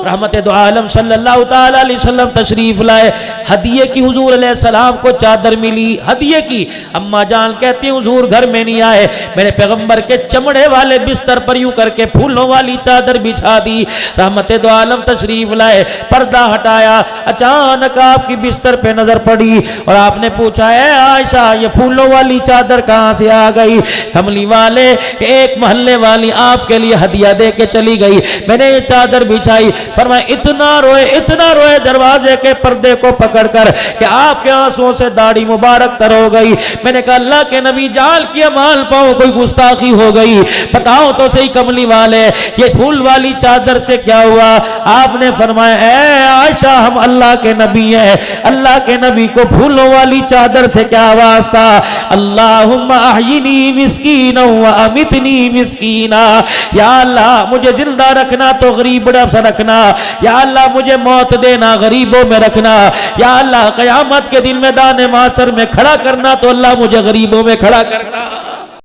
रहमत दो आलम सल्लल्लाहु ताला अलैहि वसल्लम तशरीफ लाए। हदिये की हुजूर अलैहिस्सलाम को चादर मिली, हदिये की। अम्मा जान कहती हैं हुजूर घर में नहीं आए, मेरे पैगंबर के चमड़े वाले बिस्तर पर यूं करके फूलों वाली चादर बिछा दी। रहमत दो आलम तशरीफ लाए, पर्दा हटाया, अचानक आपकी बिस्तर पे नजर पड़ी और आपने पूछा है आयशा ये फूलों वाली चादर कहां से आ गई? कमली वाले एक मोहल्ले वाली आपके लिए हदिया दे के चली गई, मैंने ये चादर बिछाई। फरमाया इतना रोए दरवाजे के पर्दे को पकड़कर कि आपके आंसुओं से दाढ़ी मुबारक तर हो गई। मैंने कहा अल्लाह के नबी जाल किया माल पाओ कोई गुस्ताखी हो गई, बताओ तो सही कमली वाले ये फूल वाली चादर से क्या हुआ? आपने फरमाया ऐ आयशा हम अल्लाह के नबी हैं, अल्लाह के नबी को फूलों वाली चादर से क्या वास्ता? अल्लाहुम्मा अहयिनी मिस्कीना व अमितनी मिस्कीना, या अल्लाह मुझे जिंदा रखना तो गरीब से रखना, या अल्लाह मुझे मौत देना गरीबों में रखना, या अल्लाह क़यामत के दिन मैदान माशर में खड़ा करना तो अल्लाह मुझे गरीबों में खड़ा करना।